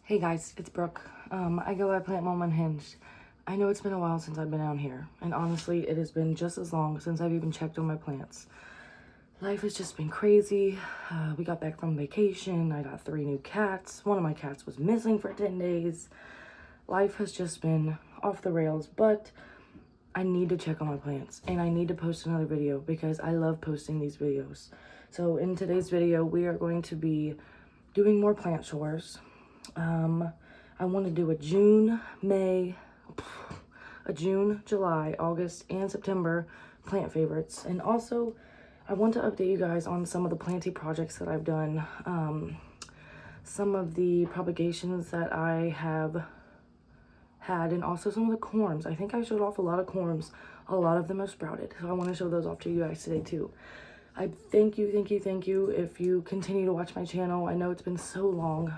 Hey guys, it's Brooke. I go by Plant Mom Unhinged. I know it's been a while since I've been out here, and honestly, it has been just as long since I've even checked on my plants. Life has just been crazy. We got back from vacation. I got 3 new cats. One of my cats was missing for 10 days. Life has just been off the rails, but I need to check on my plants, and I need to post another video because I love posting these videos. So in today's video, we are going to be doing more plant chores. I want to do a June, July, August, and September plant favorites. And also, I want to update you guys on some of the planting projects that I've done. Some of the propagations that I have had, and also some of the corms. I think I showed off a lot of corms. A lot of them are sprouted. So I want to show those off to you guys today too. I thank you if you continue to watch my channel. I know it's been so long.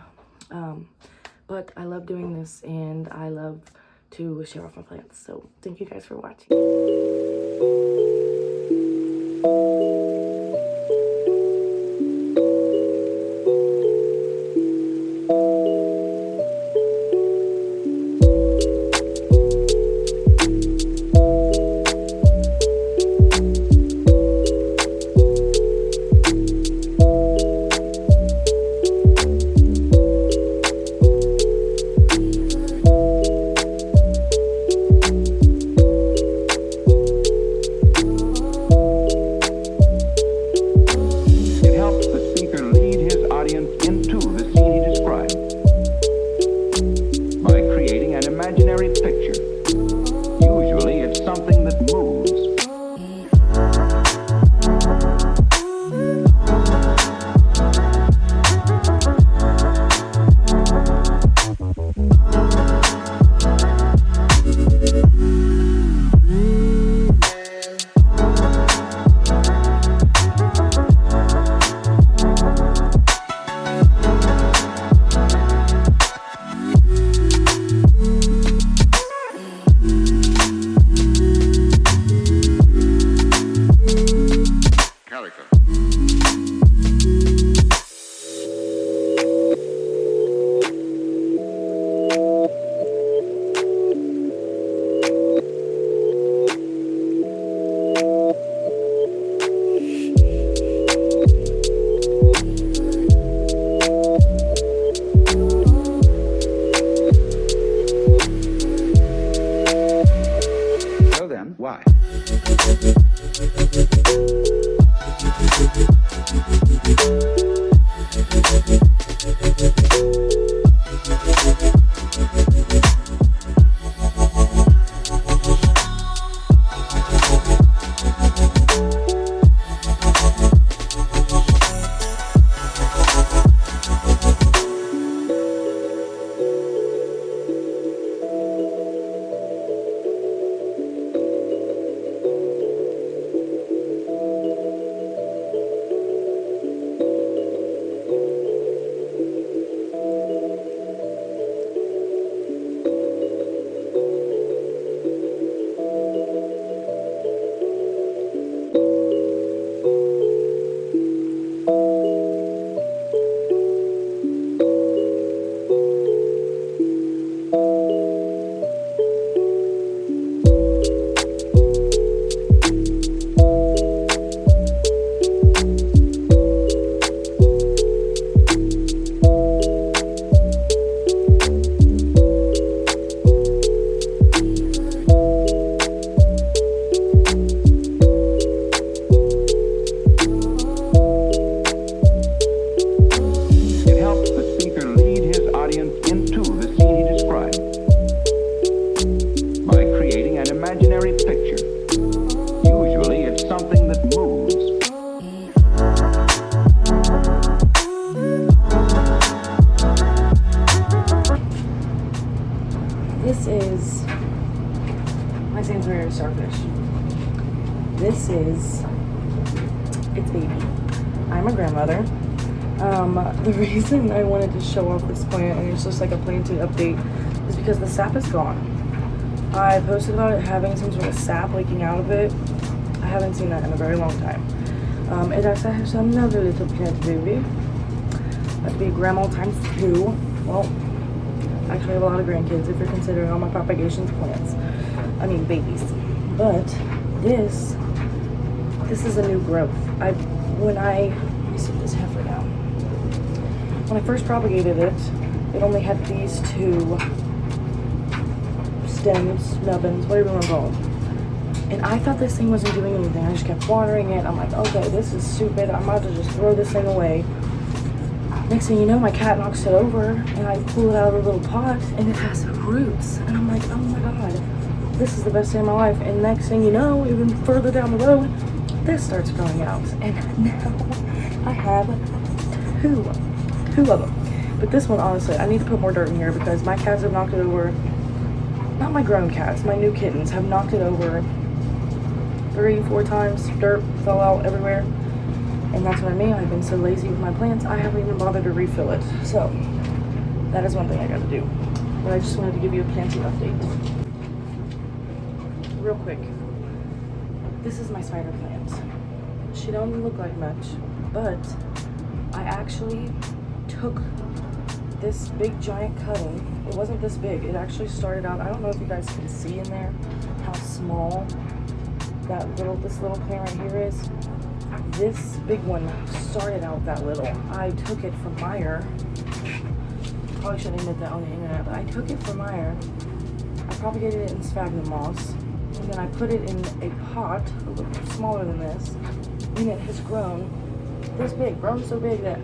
But I love doing this and I love to share off my plants. So thank you guys for watching. Why? This is my Sanitary starfish. This is its baby. I'm a grandmother. The reason I wanted to show off this plant, and it's just like a planting update, is because the sap is gone. I posted about it having some sort of sap leaking out of it. I haven't seen that in a very long time. It actually has another little plant baby. That'd be grandma times 2. Well, Actually, I have a lot of grandkids if you're considering all my propagations plants. I mean, babies. But this is a new growth. Let me see this heifer now. When I first propagated it, it only had these two stems, nubbins, whatever you want to call them. And I thought this thing wasn't doing anything. I just kept watering it. I'm like, okay, this is stupid. I'm about to just throw this thing away. Next thing you know, my cat knocks it over, and I pull it out of the little pot, and it has roots. And I'm like, oh my god, this is the best day of my life. And next thing you know, even further down the road, this starts growing out. And now I have two of them. But this one, honestly, I need to put more dirt in here because my cats have knocked it over. Not my grown cats, my new kittens have knocked it over 3-4 times. Dirt fell out everywhere. And that's what I mean. I've been so lazy with my plants, I haven't even bothered to refill it. So that is one thing I gotta do. But I just wanted to give you a planting update. Real quick. This is my spider plant. She don't look like much, but I actually took this big giant cutting. It wasn't this big. It actually started out, I don't know if you guys can see in there how small this little plant right here is. This big one started out that little. I took it from Meyer. Probably shouldn't admit that on the internet, but I took it from Meyer. I propagated it in sphagnum moss, and then I put it in a pot a little smaller than this, and it has grown this big, grown so big that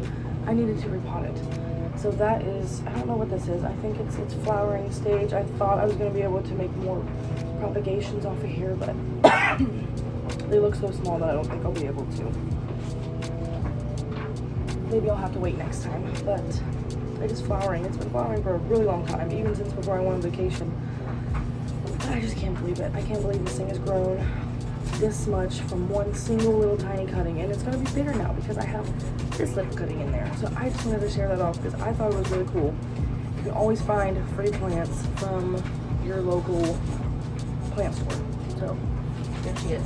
I needed to repot it. So that is, I don't know what this is. I think it's flowering stage. I thought I was going to be able to make more propagations off of here, but they look so small that I don't think I'll be able to. Maybe I'll have to wait next time, but it is flowering. It's been flowering for a really long time, even since before I went on vacation. But I just can't believe it. I can't believe this thing has grown this much from one single little tiny cutting, and it's going to be bigger now because I have this little cutting in there. So I just wanted to share that off because I thought it was really cool. You can always find free plants from your local plant store. So there she is.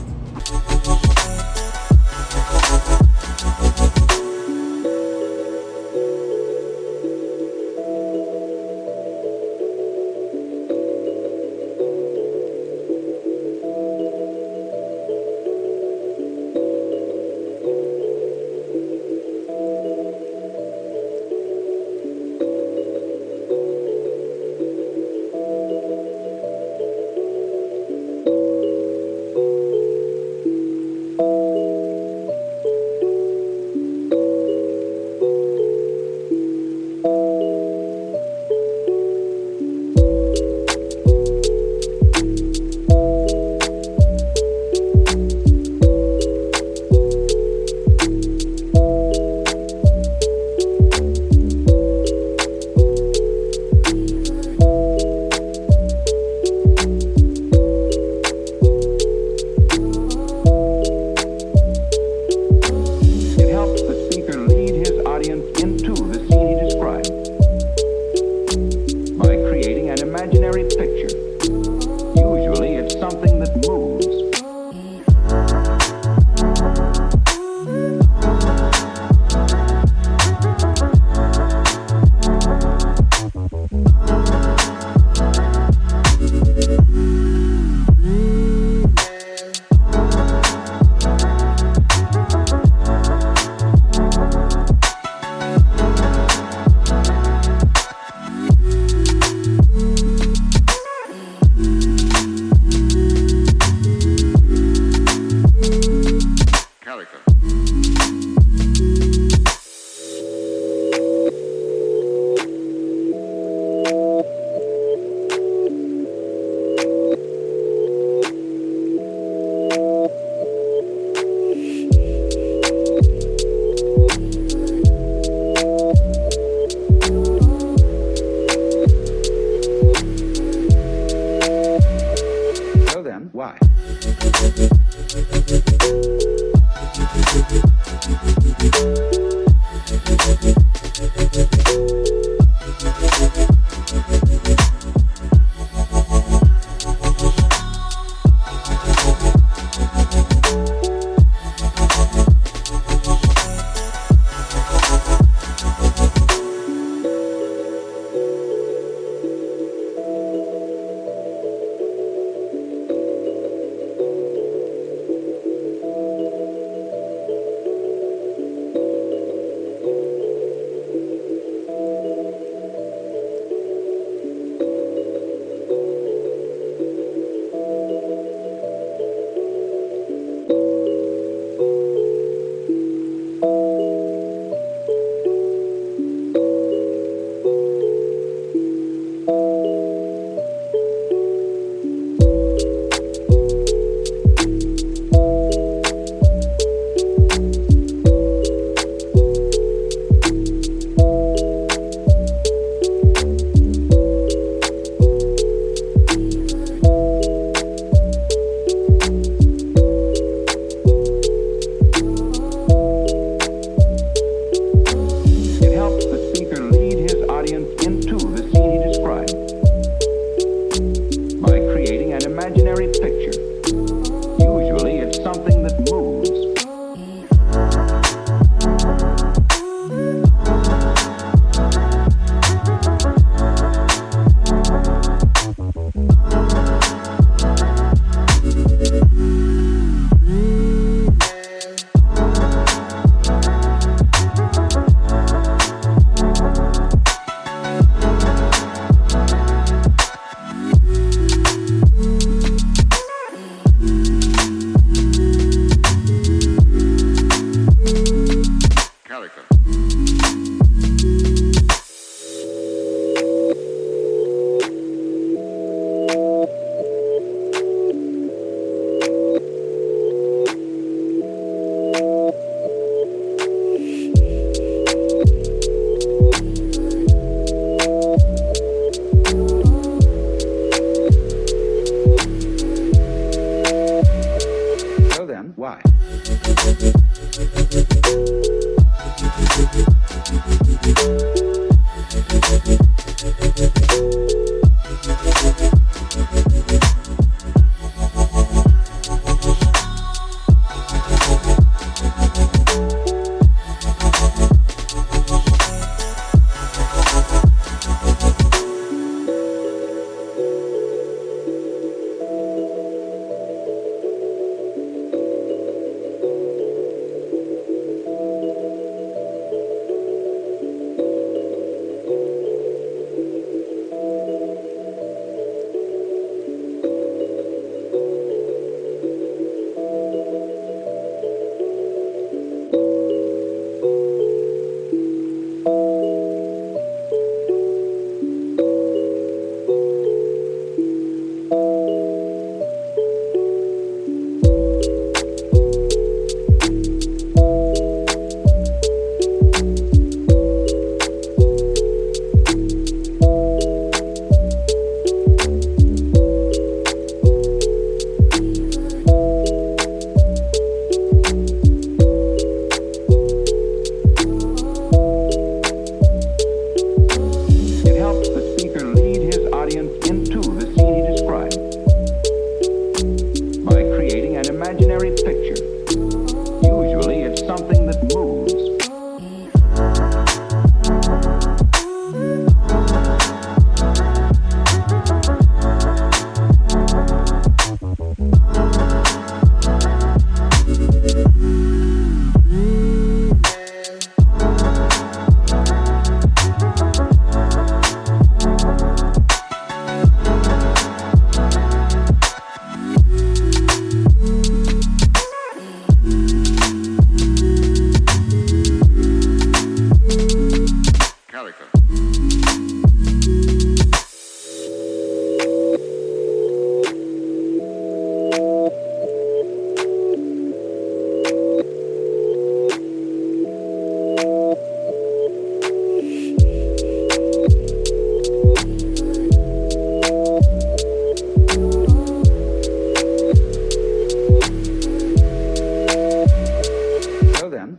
why.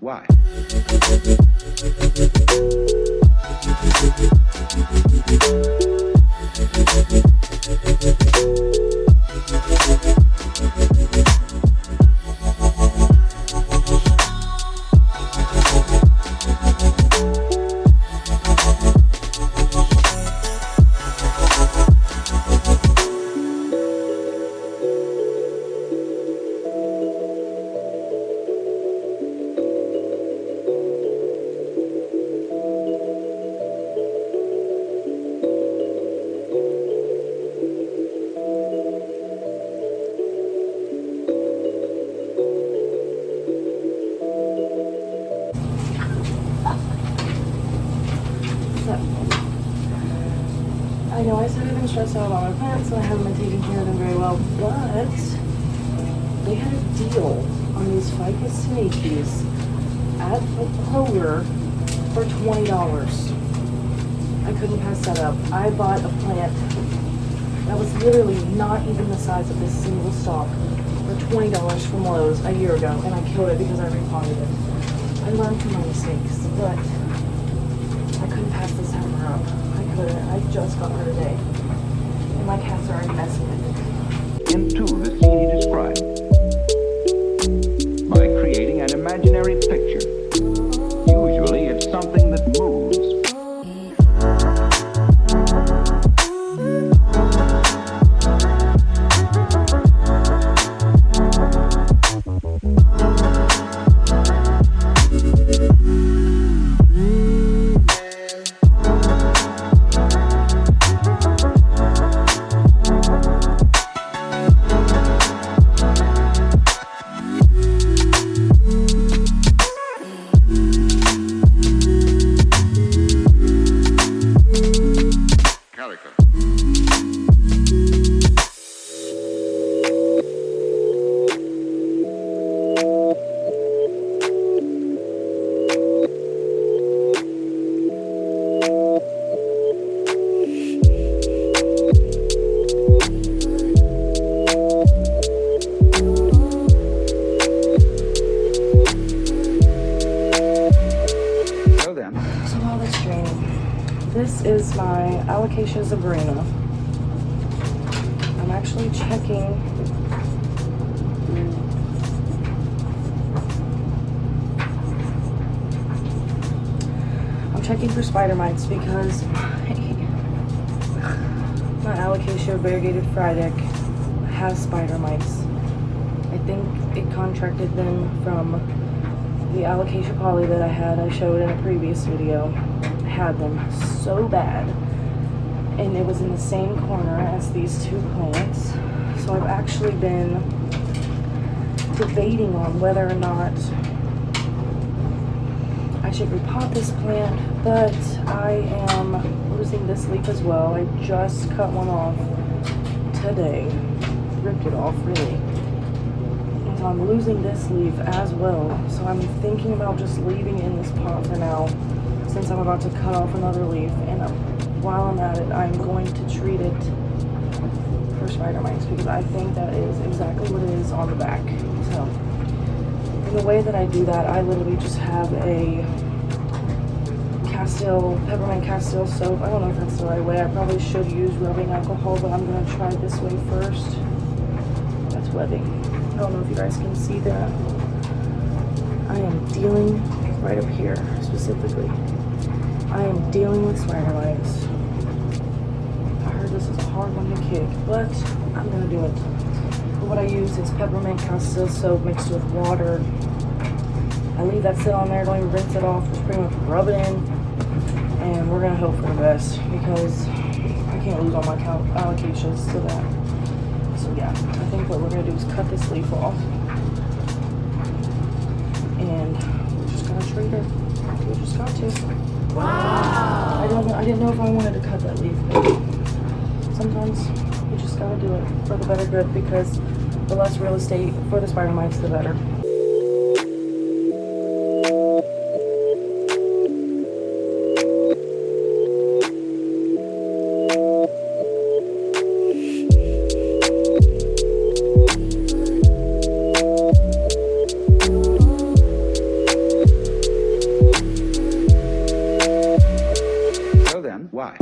Why? I know I said I've been stressed out about my plants and I haven't been taking care of them very well, but they had a deal on these ficus tenacious at Kroger for $20. I couldn't pass that up. I bought a plant that was literally not even the size of this single stalk for $20 from Lowe's a year ago, and I killed it because I repotted it. I learned from my mistakes, but I couldn't pass this hammer up. I just got her today, and my cats are already messing with it. Into the scene he described by creating an imaginary picture. Usually it's something that moves. Alocasia zebrina. I'm actually checking for spider mites because my Alocasia variegated Frydek has spider mites. I think it contracted them from the Alocasia poly that I showed in a previous video. I had them so bad, and it was in the same corner as these two plants. So I've actually been debating on whether or not I should repot this plant, but I am losing this leaf as well. I just cut one off today, ripped it off really. And so I'm losing this leaf as well. So I'm thinking about just leaving it in this pot for now, since I'm about to cut off another leaf. And while I'm at it, I'm going to treat it for spider mites because I think that is exactly what it is on the back. So, and the way that I do that, I literally just have a peppermint Castile soap. I don't know if that's the right way. I probably should use rubbing alcohol, but I'm going to try this way first. That's webbing. I don't know if you guys can see that. I am dealing right up here specifically. I am dealing with spider mites. I heard this is a hard one to kick, but I'm going to do it. But what I use is peppermint Castile soap mixed with water. I leave that sit on there, don't even rinse it off, just pretty much rub it in. And we're gonna hope for the best because I can't lose all my allocations to that. So yeah, I think what we're gonna do is cut this leaf off, and we're just gonna treat her. We just got to. Wow. I didn't know if I wanted to cut that leaf, but sometimes we just gotta do it for the better good because the less real estate for the spider mites, the better. Why?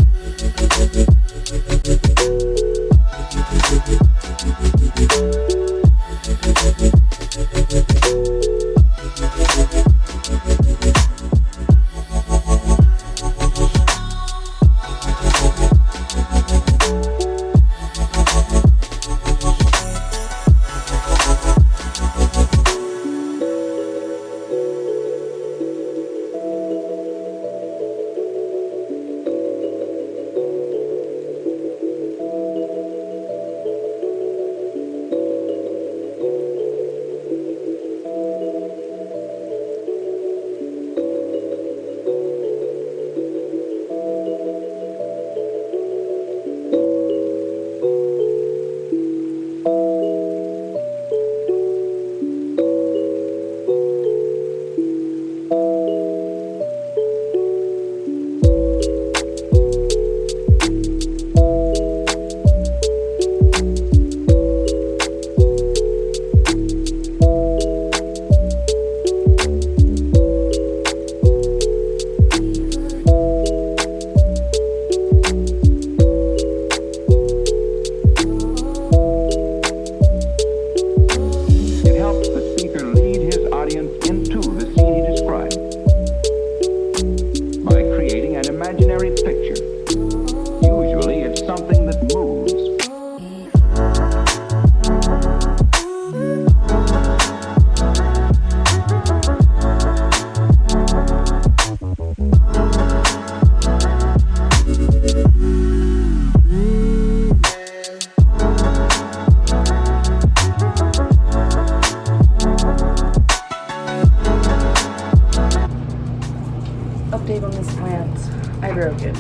Update on this plant. I broke it.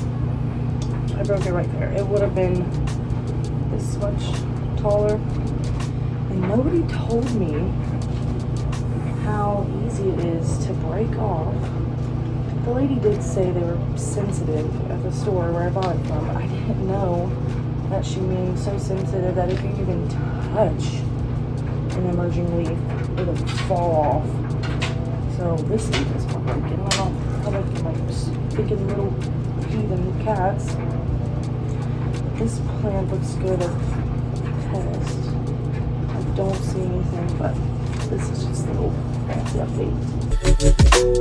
I broke it right there. It would have been this much taller. And nobody told me how easy it is to break off. The lady did say they were sensitive at the store where I bought it from. I didn't know that she means so sensitive that if you even touch an emerging leaf, it'll fall off. So this leaf is broken. I don't know how they can like sticking little heathen cats This plant looks good at test. I don't see anything, but this is just a little fancy update.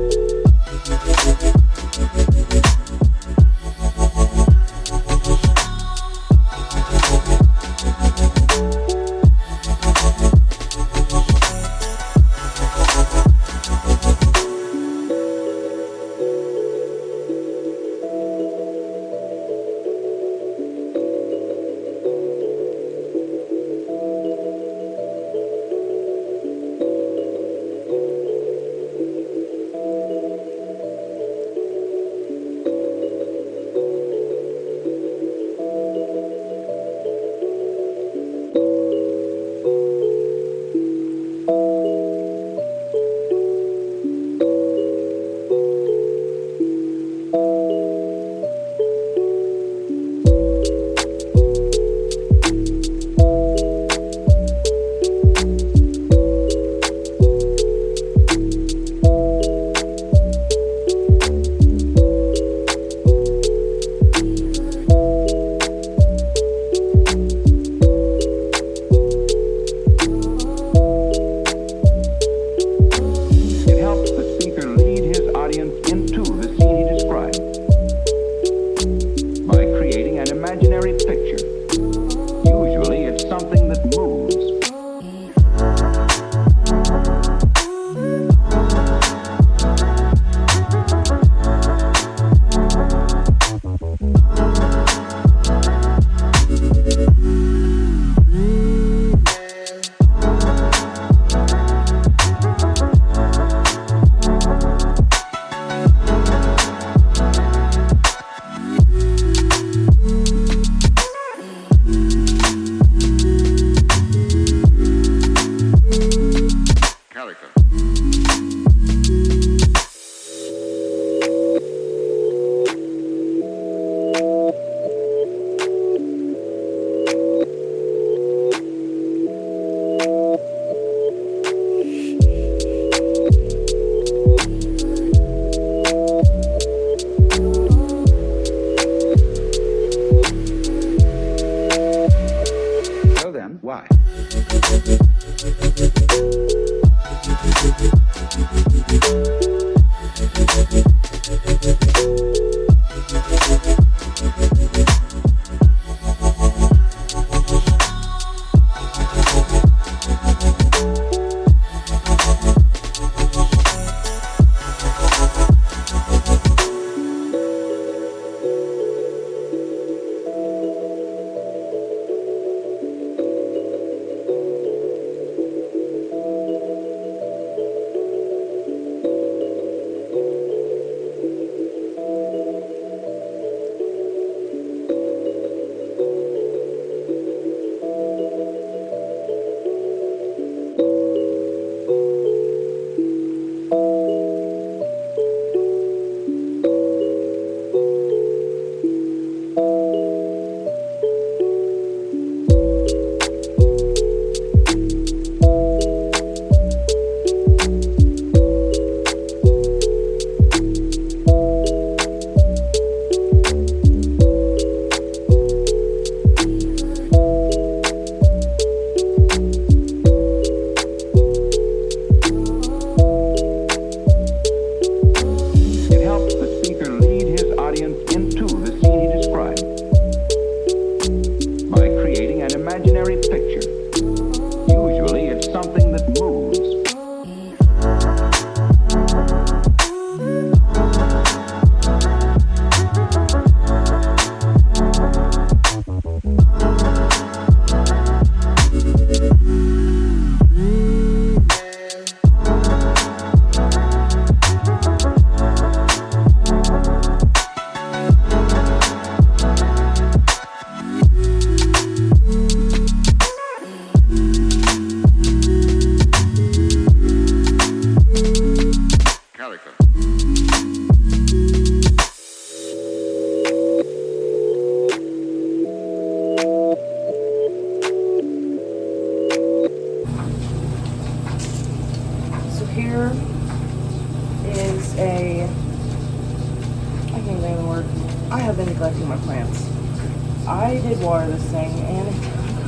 I did water this thing, and it's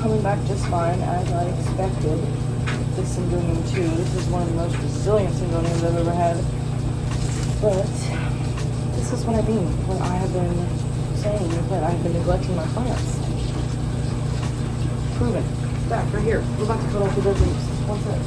coming back just fine as I expected. This syngonium too. This is one of the most resilient syngoniums I've ever had. But this is what I mean when I have been saying that I've been neglecting my plants. Proven. Back right here. We're about to cut off the dead leaves. One sec.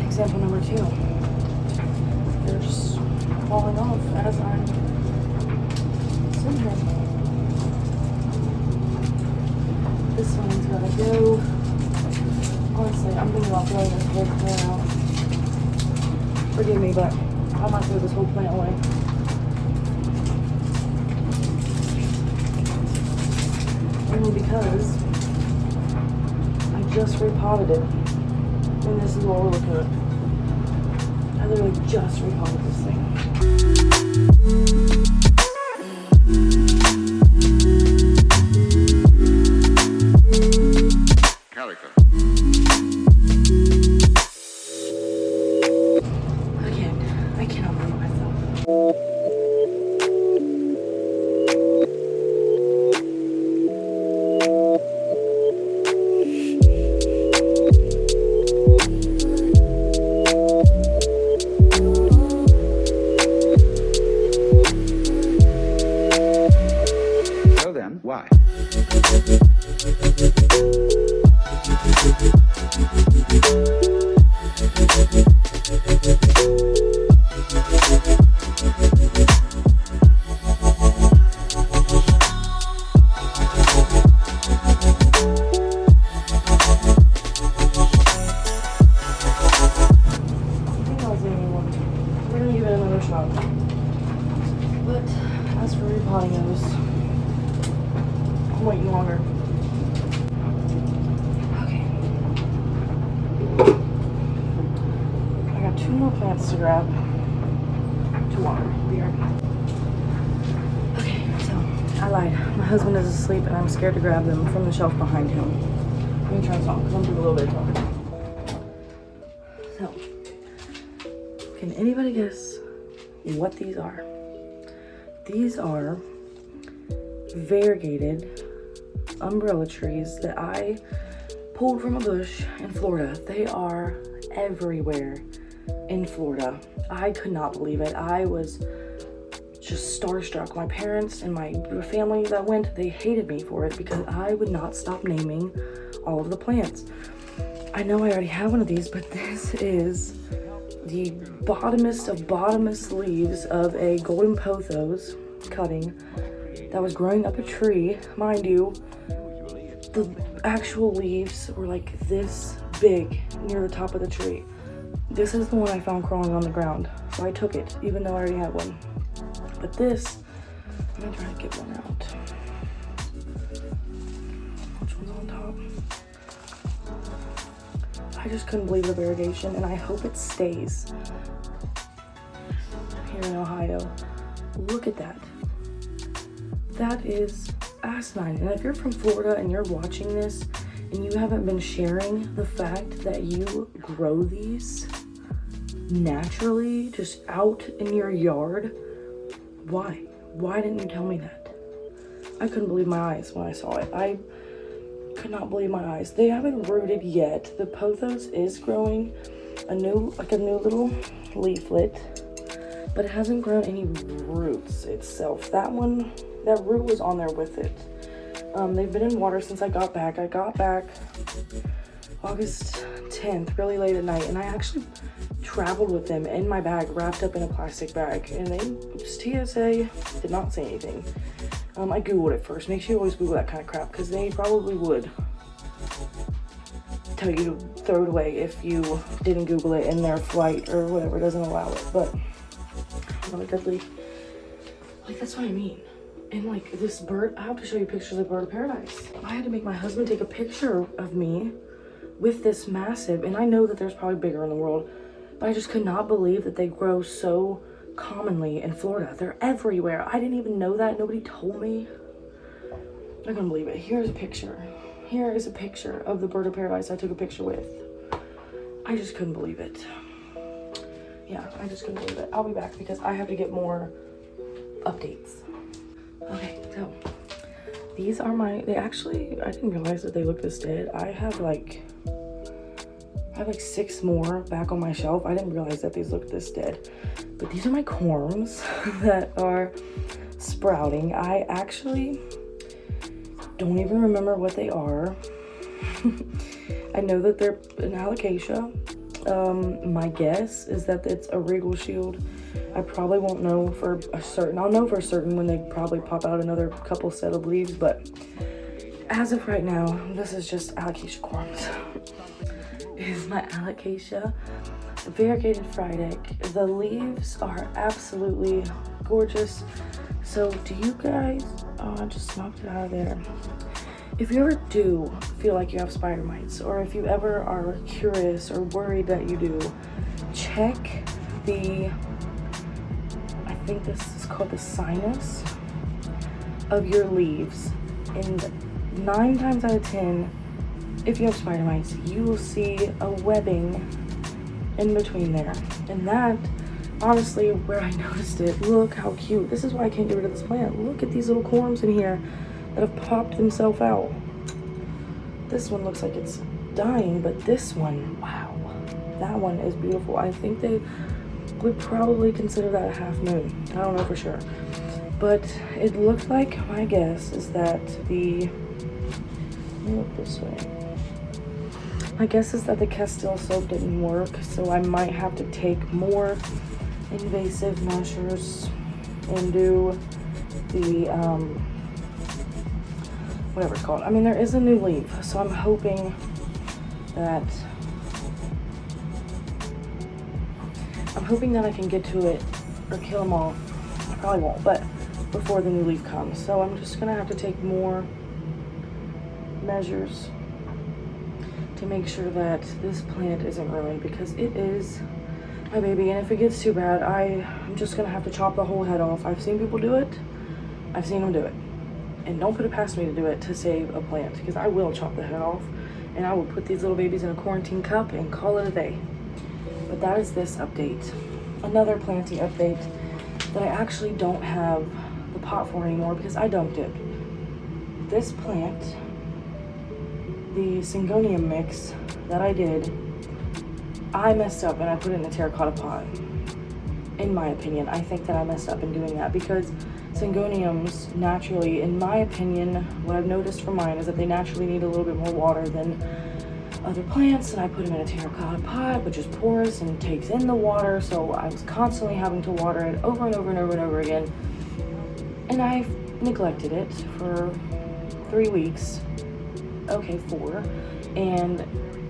Example number 2. They're just falling off as I'm sitting here. This one's gotta go. Honestly, I'm thinking about throwing this whole plant out. Forgive me, but I might throw this whole plant away. Only because I just repotted it. And this is what we're looking at. I literally just repotted this thing. Character. Again, I cannot believe myself. So then, why? We're gonna give it another shot. But as for repotting those, I'm waiting longer. Okay. I got 2 more plants to grab to water. Be right back. Okay, so I lied. My husband is asleep and I'm scared to grab them from the shelf behind him. Let me turn this on because I'm doing a little bit of talking. So, can anybody guess what these are? These are variegated umbrella trees that I pulled from a bush in Florida. They are everywhere in Florida. I could not believe it. I was just starstruck. My parents and my family that went, they hated me for it because I would not stop naming all of the plants. I know I already have one of these, but this is the bottomest of bottomest leaves of a golden pothos cutting that was growing up a tree. Mind you, the actual leaves were like this big near the top of the tree. This is the one I found crawling on the ground, so I took it even though I already had one. But this, I'm gonna try to get one out. Which one's on top? I just couldn't believe the variegation, and I hope it stays here in Ohio. Look at that. That is asinine. And if you're from Florida and you're watching this and you haven't been sharing the fact that you grow these naturally just out in your yard, why? Why didn't you tell me that? I couldn't believe my eyes when I saw it. I could not believe my eyes. They haven't rooted yet. The pothos is growing, a new little leaflet, but it hasn't grown any roots itself. That root was on there with it. They've been in water since I got back. I got back August 10th, really late at night, and I actually traveled with them in my bag, wrapped up in a plastic bag, and TSA did not say anything. I Googled it first. Make sure you always Google that kind of crap, because they probably would tell you to throw it away if you didn't Google it and their flight or whatever doesn't allow it. But really deadly. Like, that's what I mean. And like this bird, I have to show you pictures of bird of paradise. I had to make my husband take a picture of me with this massive, and I know that there's probably bigger in the world, but I just could not believe that they grow so commonly in Florida. They're everywhere. I didn't even know that. Nobody told me. I couldn't believe it. Here's a picture. Here is a picture of the bird of paradise I took a picture with. I just couldn't believe it. Yeah, I just couldn't believe it. I'll be back because I have to get more updates. Okay, so these are I didn't realize that they look this dead. I have like 6 more back on my shelf. I didn't realize that these look this dead. But these are my corms that are sprouting. I actually don't even remember what they are. I know that they're an alocasia. My guess is that it's a regal shield. I probably won't know for a certain. I'll know for certain when they probably pop out another couple set of leaves, but as of right now, this is just alocasia corms. Is my alocasia variegated fried egg. The leaves are absolutely gorgeous. So do you guys, I just knocked it out of there. If you ever do feel like you have spider mites, or if you ever are curious or worried that you do, check I think this is called the sinus of your leaves. And 9 times out of 10, if you have spider mites, you will see a webbing in between there. And that, honestly, where I noticed it, look how cute. This is why I can't get rid of this plant. Look at these little corms in here that have popped themselves out. This one looks like it's dying, but this one, wow, that one is beautiful. I think they would probably consider that a half moon. I don't know for sure, but it looks like, my guess is that let me look this way. My guess is that the Castile soap didn't work, so I might have to take more invasive measures and do the whatever it's called. I mean, there is a new leaf, so I'm hoping that I can get to it or kill them all. I probably won't, but before the new leaf comes. So I'm just gonna have to take more measures to make sure that this plant isn't ruined, because it is my baby, and if it gets too bad, I'm just gonna have to chop the whole head off. I've seen people do it. I've seen them do it. And don't put it past me to do it to save a plant, because I will chop the head off, and I will put these little babies in a quarantine cup and call it a day. But that is this update. Another planting update that I actually don't have the pot for anymore because I dumped it. This plant, the Syngonium mix that I did, I messed up and I put it in a terracotta pot. In my opinion, I think that I messed up in doing that, because Syngoniums naturally, in my opinion, what I've noticed for mine is that they naturally need a little bit more water than other plants, and I put them in a terracotta pot, which is porous and takes in the water, so I was constantly having to water it over and over and over and over again, and I neglected it for 3 weeks, okay, 4, and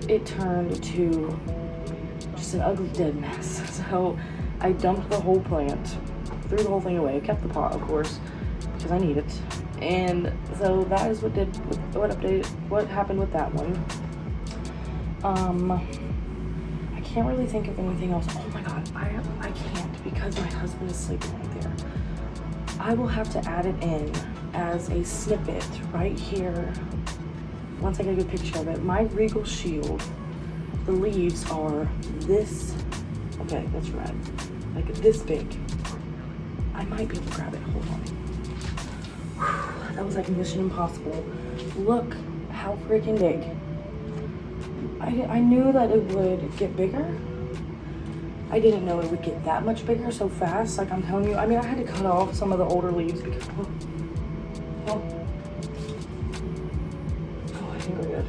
it turned to just an ugly dead mess. So I dumped the whole plant, threw the whole thing away, kept the pot, of course, because I need it, and so that is what happened with that one. I can't really think of anything else. Oh my god, I can't, because my husband is sleeping right there. I will have to add it in as a snippet right here once I get a good picture of it. My regal shield, the leaves are this, okay, that's red, like this big. I might be able to grab it, hold on. Whew, that was like Mission Impossible. Look how freaking big. I knew that it would get bigger, I didn't know it would get that much bigger so fast. Like I'm telling you, I mean, I had to cut off some of the older leaves because, oh, I think we're good.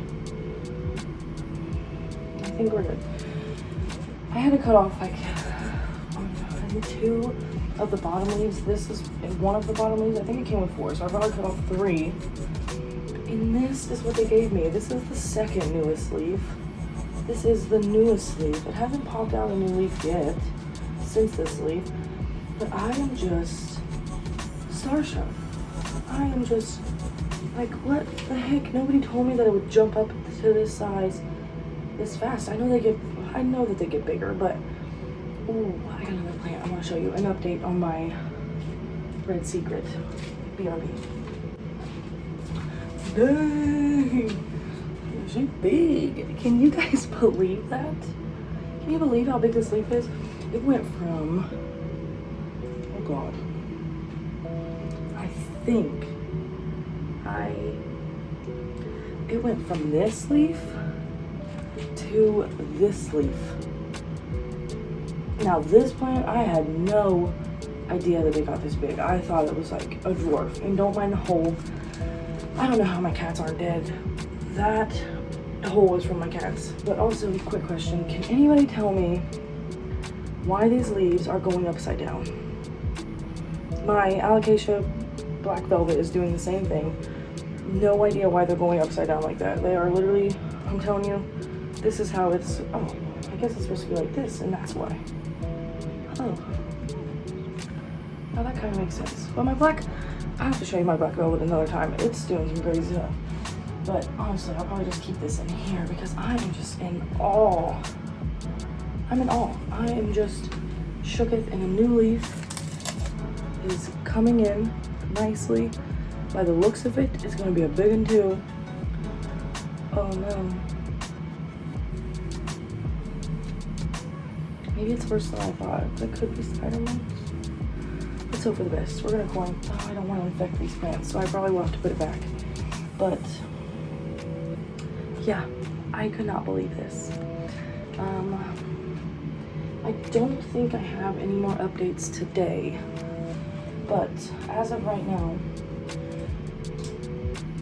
I think we're good. I had to cut off like 2 of the bottom leaves. This is one of the bottom leaves. I think it came with 4, so I probably cut off 3. And this is what they gave me. This is the second newest leaf. This is the newest leaf. It hasn't popped out a new leaf yet since this leaf, but I am just starstruck. I am just like, what the heck? Nobody told me that it would jump up to this size this fast. I know that they get bigger, but ooh, I got another plant. I want to show you an update on my Red Secret BRB. Dang! She's big. Can you guys believe that? Can you believe how big this leaf is? It went from, oh God, I think it went from this leaf to this leaf. Now this plant, I had no idea that it got this big. I thought it was like a dwarf. And don't mind the hole. I don't know how my cats aren't dead. That hole is from my cats. But also, quick question. Can anybody tell me why these leaves are going upside down? My alocasia black velvet is doing the same thing. No idea why they're going upside down like that. They are literally, I'm telling you, this is how it's, oh, I guess it's supposed to be like this, and that's why. Oh. Now that kind of makes sense. But my black, I have to show you my black velvet another time. It's doing some crazy stuff. But honestly, I'll probably just keep this in here because I am just in awe. I'm in awe. I am just shooketh, and a new leaf is coming in nicely. By the looks of it, it's gonna be a big one too. Oh no. Maybe it's worse than I thought. That could be spider mites. Let's hope for the best. We're gonna coin. Oh, I don't want to infect these plants, so I probably will have to put it back. But yeah, I could not believe this. I don't think I have any more updates today, but as of right now,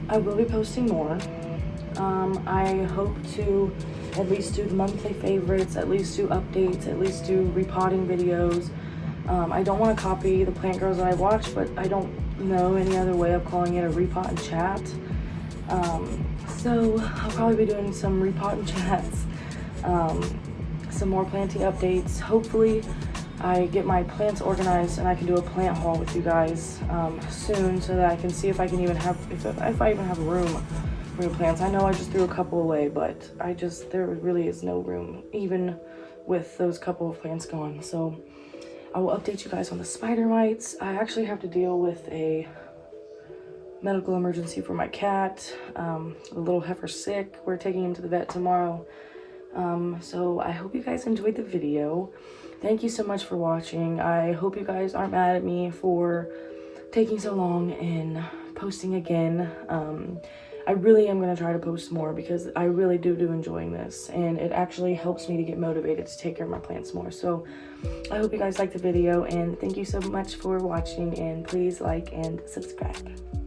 I will be posting more. I hope to at least do the monthly favorites, at least do updates, at least do repotting videos. I don't want to copy the plant girls that I watch, but I don't know any other way of calling it a repot and chat. So I'll probably be doing some repot and chats, some more planting updates. Hopefully I get my plants organized and I can do a plant haul with you guys soon, so that I can see if I can even have, if I even have room for new plants. I know I just threw a couple away, but there really is no room, even with those couple of plants gone. So I will update you guys on the spider mites. I actually have to deal with a medical emergency for my cat. The little heifer's sick. We're taking him to the vet tomorrow. So I hope you guys enjoyed the video. Thank you so much for watching. I hope you guys aren't mad at me for taking so long and posting again. I really am going to try to post more because I really do enjoying this, and it actually helps me to get motivated to take care of my plants more. So I hope you guys liked the video, and thank you so much for watching, and please like and subscribe.